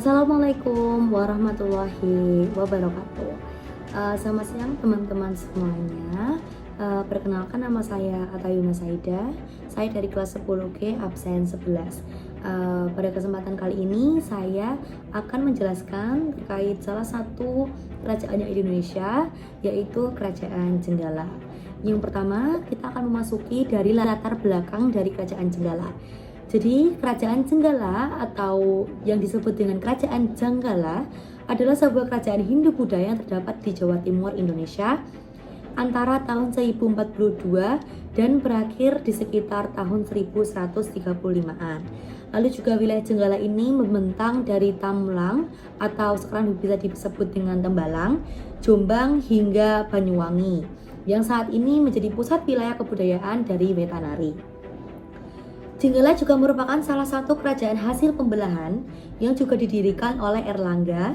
Assalamualaikum warahmatullahi wabarakatuh. Selamat siang teman-teman semuanya. Perkenalkan, nama saya Atayuna Saida. Saya dari kelas 10G absen 11. Pada kesempatan kali ini saya akan menjelaskan terkait salah satu kerajaan Indonesia, yaitu Kerajaan Jenggala. Yang pertama, kita akan memasuki dari latar belakang dari Kerajaan Jenggala. Jadi, Kerajaan Jenggala atau yang disebut dengan Kerajaan Jenggala adalah sebuah kerajaan Hindu Buddha yang terdapat di Jawa Timur Indonesia antara tahun 1042 dan berakhir di sekitar tahun 1135-an. Lalu juga wilayah Jenggala ini membentang dari Tamulang atau sekarang bisa disebut dengan Tembalang, Jombang hingga Banyuwangi, yang saat ini menjadi pusat wilayah kebudayaan dari Wetanari. Jenggala juga merupakan salah satu kerajaan hasil pembelahan yang juga didirikan oleh Erlangga,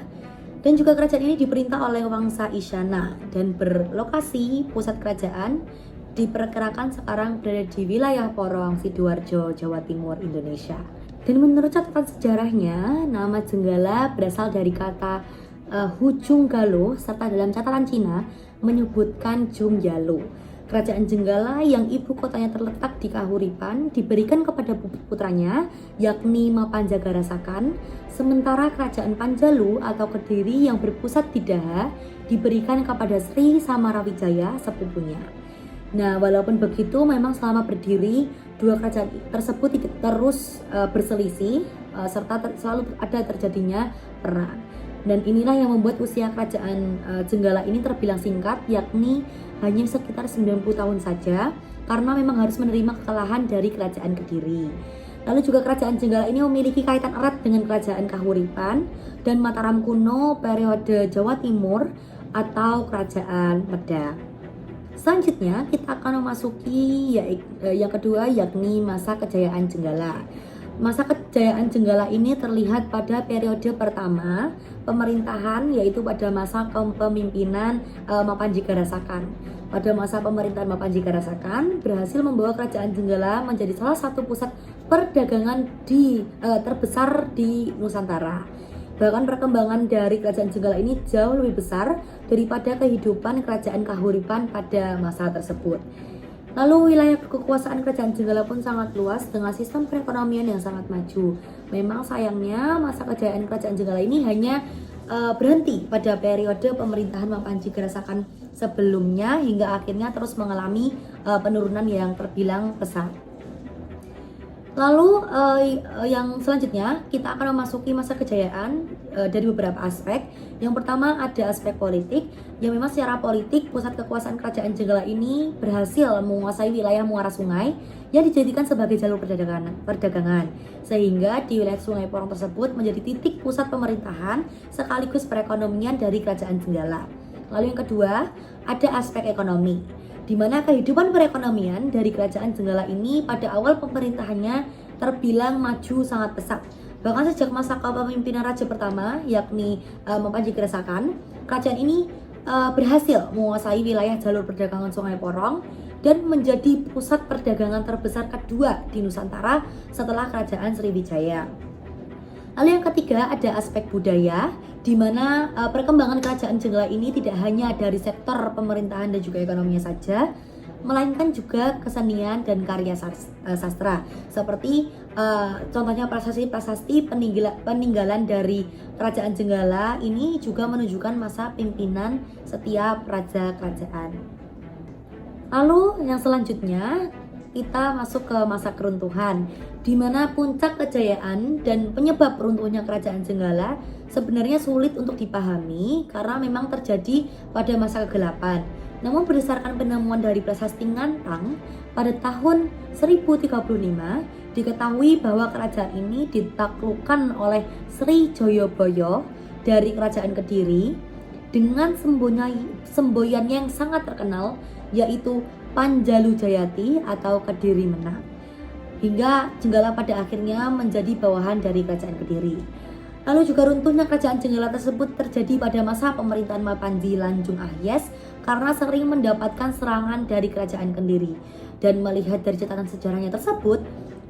dan juga kerajaan ini diperintah oleh Wangsa Isyana dan berlokasi pusat kerajaan diperkirakan sekarang berada di wilayah Porong, Sidoarjo, Jawa Timur, Indonesia. Dan menurut catatan sejarahnya, nama Jenggala berasal dari kata Hujung Galuh, serta dalam catatan Cina menyebutkan Jungyalu. Kerajaan Jenggala yang ibu kotanya terletak di Kahuripan diberikan kepada putranya, yakni Mapanjagarasakan, sementara Kerajaan Panjalu atau Kediri yang berpusat di Daha diberikan kepada Sri Samarawijaya, sepupunya. Nah, walaupun begitu, memang selama berdiri dua kerajaan tersebut tidak terus berselisih, serta selalu ada terjadinya perang. Dan inilah yang membuat usia kerajaan Jenggala ini terbilang singkat, yakni hanya sekitar 90 tahun saja, karena memang harus menerima kekalahan dari kerajaan Kediri. Lalu juga kerajaan Jenggala ini memiliki kaitan erat dengan kerajaan Kahuripan dan Mataram kuno periode Jawa Timur atau kerajaan Medan. Selanjutnya kita akan memasuki yang kedua, yakni masa kejayaan Jenggala. Masa kejayaan Jenggala ini terlihat pada periode pertama pemerintahan, yaitu pada masa kepemimpinan Mapanjigarasakan. Pada masa pemerintahan Mapanjigarasakan berhasil membawa kerajaan Jenggala menjadi salah satu pusat perdagangan terbesar di Nusantara. Bahkan perkembangan dari kerajaan Jenggala ini jauh lebih besar daripada kehidupan kerajaan Kahuripan pada masa tersebut. Lalu wilayah kekuasaan kerajaan Jenggala pun sangat luas dengan sistem perekonomian yang sangat maju. Memang sayangnya masa kejayaan kerajaan Jenggala ini hanya berhenti pada periode pemerintahan Mapanjigarasakan sebelumnya, hingga akhirnya terus mengalami penurunan yang terbilang pesat. Lalu yang selanjutnya kita akan memasuki masa kejayaan dari beberapa aspek. Yang pertama ada aspek politik, yang memang secara politik pusat kekuasaan kerajaan Jenggala ini berhasil menguasai wilayah muara sungai yang dijadikan sebagai jalur perdagangan, sehingga di wilayah Sungai Porong tersebut menjadi titik pusat pemerintahan sekaligus perekonomian dari kerajaan Jenggala. Lalu yang kedua ada aspek ekonomi, di mana kehidupan perekonomian dari kerajaan Jenggala ini pada awal pemerintahannya terbilang maju sangat pesat. Bahkan sejak masa kepemimpinan raja pertama, yakni Mapanjigarasakan, kerajaan ini berhasil menguasai wilayah jalur perdagangan Sungai Porong dan menjadi pusat perdagangan terbesar kedua di Nusantara setelah kerajaan Sriwijaya. Lalu yang ketiga ada aspek budaya, di mana perkembangan kerajaan Jenggala ini tidak hanya dari sektor pemerintahan dan juga ekonominya saja, melainkan juga kesenian dan karya sastra, seperti contohnya prasasti peninggalan dari kerajaan Jenggala ini juga menunjukkan masa pimpinan setiap raja kerajaan. Lalu yang selanjutnya kita masuk ke masa keruntuhan, di mana puncak kejayaan dan penyebab runtuhnya kerajaan Jenggala sebenarnya sulit untuk dipahami karena memang terjadi pada masa kegelapan. Namun berdasarkan penemuan dari prasasti Ngantang pada tahun 1035, diketahui bahwa kerajaan ini ditaklukkan oleh Sri Joyoboyo dari kerajaan Kediri dengan semboyannya yang sangat terkenal, yaitu Panjalu Jayati atau Kediri Menang, hingga Jenggala pada akhirnya menjadi bawahan dari kerajaan Kediri. Lalu juga runtuhnya kerajaan Jenggala tersebut terjadi pada masa pemerintahan Mapanji Lanjung Ahyes karena sering mendapatkan serangan dari kerajaan Kediri. Dan melihat dari catatan sejarahnya tersebut,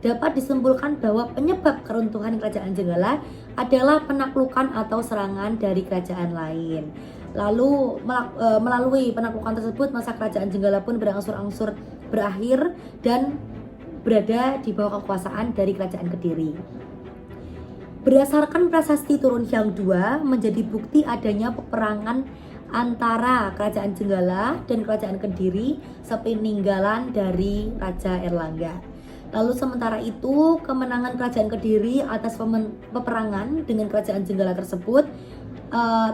dapat disimpulkan bahwa penyebab keruntuhan kerajaan Jenggala adalah penaklukan atau serangan dari kerajaan lain. Lalu melalui penaklukan tersebut masa kerajaan Jenggala pun berangsur-angsur berakhir dan berada di bawah kekuasaan dari kerajaan Kediri. Berdasarkan prasasti Turun Hyang II menjadi bukti adanya peperangan antara kerajaan Jenggala dan kerajaan Kediri sepeninggalan dari Raja Erlangga. Lalu sementara itu kemenangan kerajaan Kediri atas peperangan dengan kerajaan Jenggala tersebut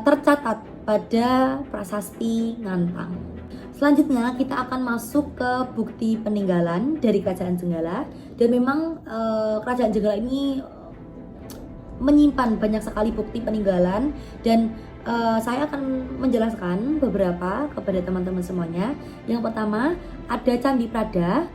tercatat pada prasasti Ngantang. Selanjutnya kita akan masuk ke bukti peninggalan dari kerajaan Jenggala, dan memang kerajaan Jenggala ini menyimpan banyak sekali bukti peninggalan, dan saya akan menjelaskan beberapa kepada teman-teman semuanya. Yang pertama ada Candi Prada.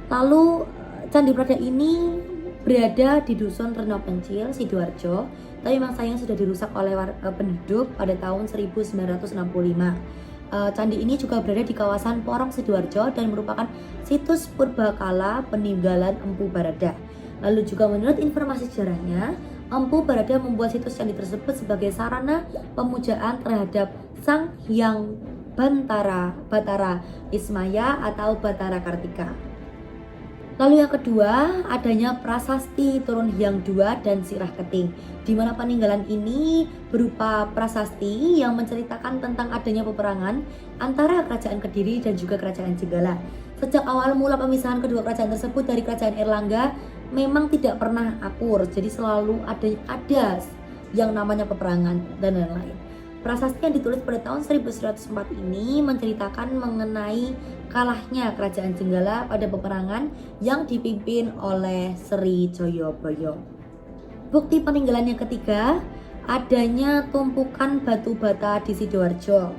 Lalu Candi Prada ini berada di dusun Reno Pencil, Sidoarjo, tapi memang sayang sudah dirusak oleh penduduk pada tahun 1965. Candi ini juga berada di kawasan Porong Sidoarjo dan merupakan situs purbakala peninggalan Empu Barada. Lalu juga menurut informasi sejarahnya, Empu Barada membuat situs candi tersebut sebagai sarana pemujaan terhadap Sang Hyang Batara Ismaya atau Batara Kartika. Lalu yang kedua, adanya prasasti Turun Hyang II dan Sirah Keting, di mana peninggalan ini berupa prasasti yang menceritakan tentang adanya peperangan antara kerajaan Kediri dan juga kerajaan Jenggala. Sejak awal mula pemisahan kedua kerajaan tersebut dari kerajaan Erlangga memang tidak pernah akur, jadi selalu ada yang namanya peperangan dan lain-lain. Prasasti yang ditulis pada tahun 1104 ini menceritakan mengenai kalahnya kerajaan Jenggala pada peperangan yang dipimpin oleh Sri Joyoboyo. Bukti peninggalan yang ketiga, adanya tumpukan batu bata di Sidoarjo,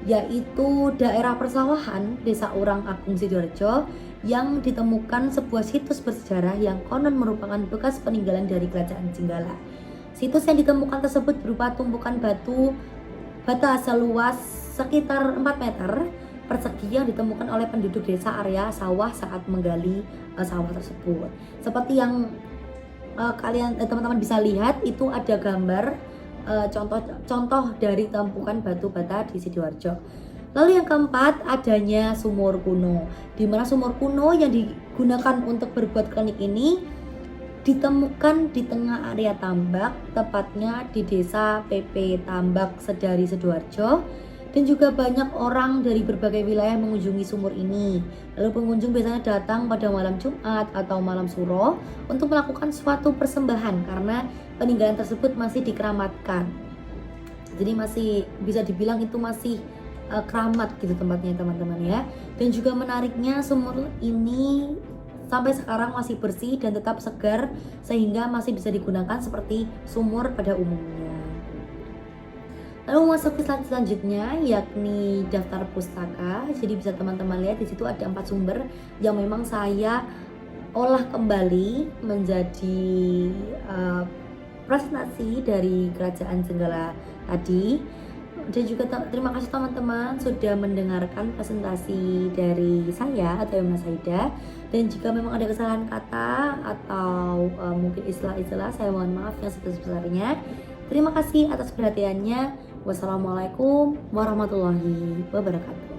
yaitu daerah persawahan Desa Urang Agung Sidoarjo, yang ditemukan sebuah situs bersejarah yang konon merupakan bekas peninggalan dari kerajaan Jenggala. Situs yang ditemukan tersebut berupa tumpukan batu bata seluas sekitar 4 meter persegi yang ditemukan oleh penduduk desa area sawah saat menggali sawah tersebut. Seperti yang teman-teman bisa lihat, itu ada gambar contoh dari tumpukan batu bata di Sidoarjo. Lalu yang keempat, adanya sumur kuno, di mana sumur kuno yang digunakan untuk berbuat klinik ini ditemukan di tengah area tambak, tepatnya di desa PP Tambak Sedari Sidoarjo, dan juga banyak orang dari berbagai wilayah mengunjungi sumur ini. Lalu pengunjung biasanya datang pada malam Jumat atau malam Suro untuk melakukan suatu persembahan karena peninggalan tersebut masih dikeramatkan. Jadi masih bisa dibilang itu masih keramat gitu tempatnya teman-teman ya. Dan juga menariknya sumur ini sampai sekarang masih bersih dan tetap segar sehingga masih bisa digunakan seperti sumur pada umumnya. Lalu masuk ke slide selanjutnya, yakni daftar pustaka. Jadi bisa teman-teman lihat di situ ada 4 sumber yang memang saya olah kembali menjadi presentasi dari kerajaan Jenggala tadi. Dan juga terima kasih teman-teman sudah mendengarkan presentasi dari saya atau Mas Saida. Dan jika memang ada kesalahan kata atau mungkin istilah-istilah, saya mohon maaf yang sebesar-besarnya. Terima kasih atas perhatiannya. Wassalamualaikum warahmatullahi wabarakatuh.